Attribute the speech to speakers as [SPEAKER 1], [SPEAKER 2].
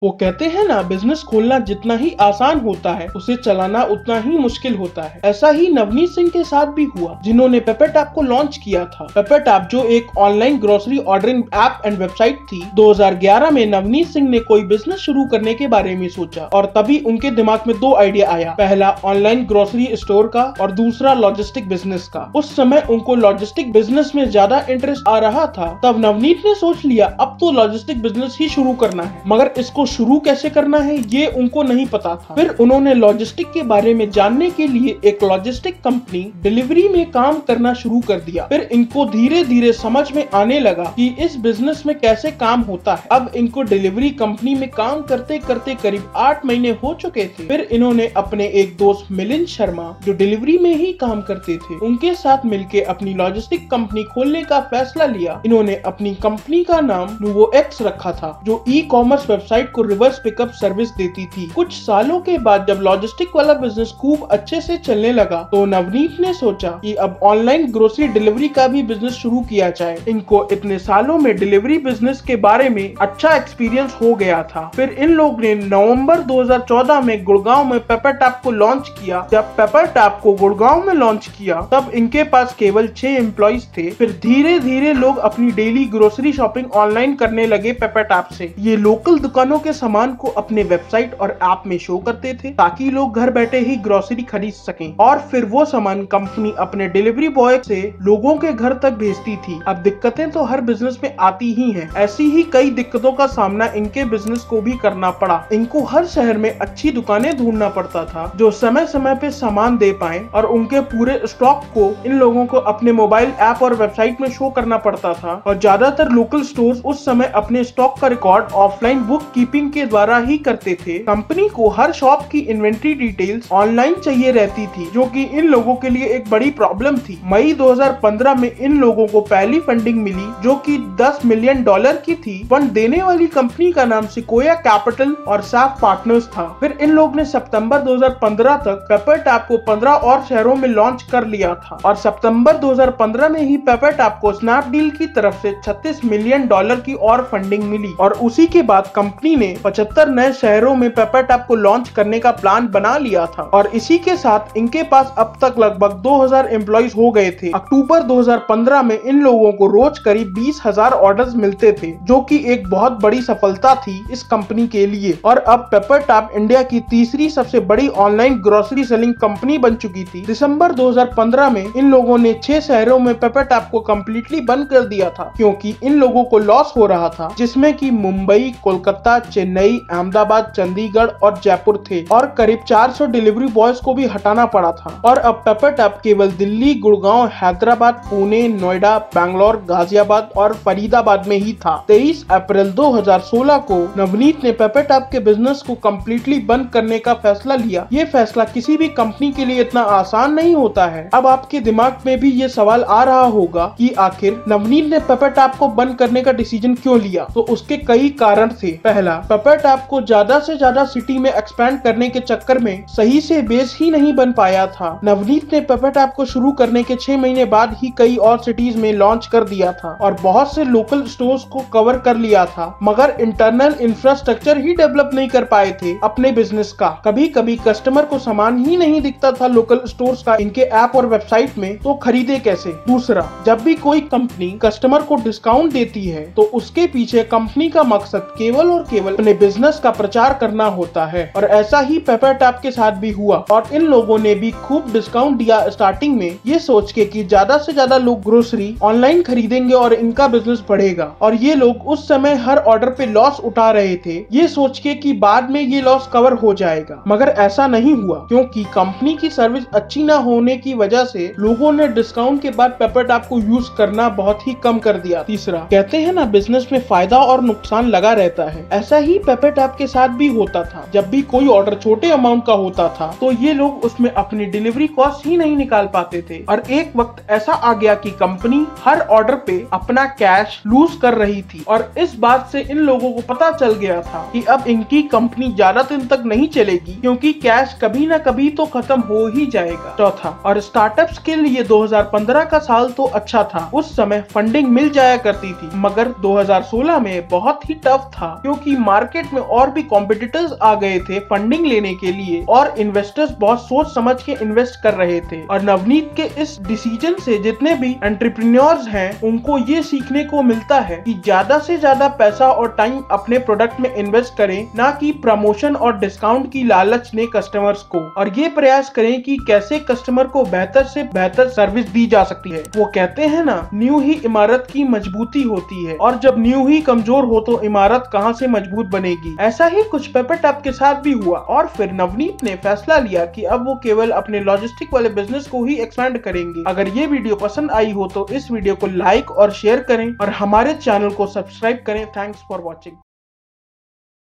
[SPEAKER 1] वो कहते हैं ना, बिजनेस खोलना जितना ही आसान होता है उसे चलाना उतना ही मुश्किल होता है। ऐसा ही नवनीत सिंह के साथ भी हुआ, जिन्होंने पेपर टैप को लॉन्च किया था। पेपर टैप जो एक online grocery ordering app and website थी। 2011 में नवनीत सिंह ने कोई बिजनेस शुरू करने के बारे में सोचा और तभी उनके दिमाग में दो आइडिया आया। पहला ऑनलाइन ग्रोसरी स्टोर का और दूसरा लॉजिस्टिक बिजनेस का। उस समय उनको लॉजिस्टिक बिजनेस में ज्यादा इंटरेस्ट आ रहा था। तब नवनीत ने सोच लिया अब तो लॉजिस्टिक बिजनेस ही शुरू करना है, मगर इसको शुरू कैसे करना है ये उनको नहीं पता था। फिर उन्होंने लॉजिस्टिक के बारे में जानने के लिए एक लॉजिस्टिक कंपनी डिलीवरी में काम करना शुरू कर दिया। फिर इनको धीरे धीरे समझ में आने लगा कि इस बिजनेस में कैसे काम होता है। अब इनको डिलीवरी कंपनी में काम करते करते करीब 8 महीने हो चुके थे। फिर इन्होंने अपने एक दोस्त मिलिंद शर्मा, जो डिलीवरी में ही काम करते थे, उनके साथ मिलकर अपनी लॉजिस्टिक कंपनी खोलने का फैसला लिया। इन्होंने अपनी कंपनी का नाम नूवोएक्स रखा था, जो ई कॉमर्स वेबसाइट को रिवर्स पिकअप सर्विस देती थी। कुछ सालों के बाद जब लॉजिस्टिक वाला बिजनेस खूब अच्छे से चलने लगा तो नवनीत ने सोचा कि अब ऑनलाइन ग्रोसरी डिलीवरी का भी बिजनेस शुरू किया जाए। इनको इतने सालों में डिलीवरी बिजनेस के बारे में अच्छा एक्सपीरियंस हो गया था। फिर इन लोग ने नवंबर 2014 में गुड़गांव में पेपर टैप को लॉन्च किया। जब पेपर टैप को गुड़गांव में लॉन्च किया तब इनके पास केवल 6 एम्प्लॉइज थे। फिर धीरे धीरे लोग अपनी डेली ग्रोसरी शॉपिंग ऑनलाइन करने लगे पेपर टैप से। ये लोकल दुकानों के सामान को अपने वेबसाइट और ऐप में शो करते थे ताकि लोग घर बैठे ही ग्रोसरी खरीद सकें, और फिर वो सामान कंपनी अपने डिलीवरी बॉय से लोगों के घर तक भेजती थी। अब दिक्कतें तो हर बिजनेस में आती ही हैं। ऐसी ही कई दिक्कतों का सामना इनके बिजनेस को भी करना पड़ा। इनको हर शहर में अच्छी दुकानें ढूंढना पड़ता था जो समय समय पे सामान दे पाए, और उनके पूरे स्टॉक को इन लोगों को अपने मोबाइल ऐप और वेबसाइट में शो करना पड़ता था। और ज्यादातर लोकल स्टोर्स उस समय अपने स्टॉक का रिकॉर्ड ऑफलाइन बुक कीपिंग के द्वारा ही करते थे। कंपनी को हर शॉप की इन्वेंट्री डिटेल्स ऑनलाइन चाहिए रहती थी, जो कि इन लोगों के लिए एक बड़ी प्रॉब्लम थी। मई 2015 में इन लोगों को पहली फंडिंग मिली, जो कि $10 मिलियन की थी। फंड देने वाली कंपनी का नाम सिकोया कैपिटल और साफ पार्टनर्स था। फिर इन लोग ने सितंबर 2015 तक पेपर टैप को 15 और शहरों में लॉन्च कर लिया था, और सितंबर 2015 में ही पेपर टैप को स्नैपडील की तरफ से $36 मिलियन की और फंडिंग मिली। और उसी के बाद कंपनी ने 75 नए शहरों में पेपर टैप को लॉन्च करने का प्लान बना लिया था। और इसी के साथ इनके पास अब तक लगभग 2000 एम्प्लॉइज हो गए थे। अक्टूबर 2015 में इन लोगों को रोज करीब 20,000 ऑर्डर्स मिलते थे, जो कि एक बहुत बड़ी सफलता थी इस कंपनी के लिए। और अब पेपर टैप इंडिया की तीसरी सबसे बड़ी ऑनलाइन ग्रोसरी सेलिंग कंपनी बन चुकी थी। दिसंबर 2015 में इन लोगों ने 6 शहरों में पेपर टैप को कम्प्लीटली बंद कर दिया था, क्योंकि इन लोगों को लॉस हो रहा था, जिसमें कि मुंबई, कोलकाता, चेन्नई, अहमदाबाद, चंडीगढ़ और जयपुर थे, और करीब 400 डिलीवरी बॉयज को भी हटाना पड़ा था। और अब पेपर टैप केवल दिल्ली, गुड़गांव, हैदराबाद, पुणे, नोएडा, बैंगलोर, गाजियाबाद और फरीदाबाद में ही था। 23 अप्रैल 2016 को नवनीत ने पेपर टैप के बिजनेस को कम्प्लीटली बंद करने का फैसला लिया। ये फैसला किसी भी कंपनी के लिए इतना आसान नहीं होता है। अब आपके दिमाग में भी ये सवाल आ रहा होगा कि आखिर नवनीत ने पेपर टैप को बंद करने का डिसीजन क्यों लिया। तो उसके कई कारण थे। पहला, पेपर टैप को ज्यादा से ज्यादा सिटी में एक्सपैंड करने के चक्कर में सही से बेस ही नहीं बन पाया था। नवनीत ने पेपर टैप को शुरू करने के 6 महीने बाद ही कई और सिटीज में लॉन्च कर दिया था और बहुत से लोकल स्टोर्स को कवर कर लिया था, मगर इंटरनल इंफ्रास्ट्रक्चर ही डेवलप नहीं कर पाए थे अपने बिजनेस का। कभी कभी कस्टमर को सामान ही नहीं दिखता था लोकल स्टोर्स का इनके ऐप और वेबसाइट में, तो खरीदे कैसे। दूसरा, जब भी कोई कंपनी कस्टमर को डिस्काउंट देती है तो उसके पीछे कंपनी का मकसद केवल और केवल अपने बिजनेस का प्रचार करना होता है, और ऐसा ही पेपर टैप के साथ भी हुआ। और इन लोगों ने भी खूब डिस्काउंट दिया स्टार्टिंग में, ये सोच के कि ज्यादा से ज्यादा लोग ग्रोसरी ऑनलाइन खरीदेंगे और इनका बिजनेस बढ़ेगा। और ये लोग उस समय हर ऑर्डर पे लॉस उठा रहे थे, ये सोच के कि बाद में ये लॉस कवर हो जाएगा, मगर ऐसा नहीं हुआ, क्योंकि कंपनी की सर्विस अच्छी ना होने की वजह से लोगों ने डिस्काउंट के बाद पेपर टैप को यूज करना बहुत ही कम कर दिया। तीसरा, कहते हैं ना, बिजनेस में फायदा और नुकसान लगा रहता है। ऐसा ही पेपर टैप के साथ भी होता था। जब भी कोई ऑर्डर छोटे अमाउंट का होता था तो ये लोग उसमें अपनी डिलीवरी कॉस्ट ही नहीं निकाल पाते थे, और एक वक्त ऐसा आ गया कि कंपनी हर ऑर्डर पे अपना कैश लूज कर रही थी। और इस बात से इन लोगों को पता चल गया था कि अब इनकी कंपनी ज्यादा दिन तक नहीं चलेगी, क्योंकि कैश कभी ना कभी तो खत्म हो ही जाएगा। चौथा, और स्टार्टअप्स के लिए 2015 का साल तो अच्छा था। उस समय फंडिंग मिल जाया करती थी, मगर 2016 में बहुत ही टफ था, क्योंकि मार्केट में और भी कॉम्पिटिटर्स आ गए थे फंडिंग लेने के लिए और इन्वेस्टर्स बहुत सोच समझ के इन्वेस्ट कर रहे थे। और नवनीत के इस डिसीजन से जितने भी एंटरप्रेन्योर्स हैं उनको ये सीखने को मिलता है कि ज्यादा से ज्यादा पैसा और टाइम अपने प्रोडक्ट में इन्वेस्ट करें, ना कि प्रमोशन और डिस्काउंट की लालच ने कस्टमर्स को। और ये प्रयास करें कि कैसे कस्टमर को बेहतर से बेहतर सर्विस दी जा सकती है। वो कहते हैं ना, न्यू ही इमारत की मजबूती होती है, और जब न्यू ही कमजोर हो तो इमारत कहां से मजबूत बनेगी। ऐसा ही कुछ पेपर टैप के साथ भी हुआ और फिर नवनीत ने फैसला लिया कि अब वो केवल अपने लॉजिस्टिक वाले बिजनेस को ही एक्सपेंड करेंगे। अगर ये वीडियो पसंद आई हो तो इस वीडियो को लाइक और शेयर करें और हमारे चैनल को सब्सक्राइब करें। Thanks for watching.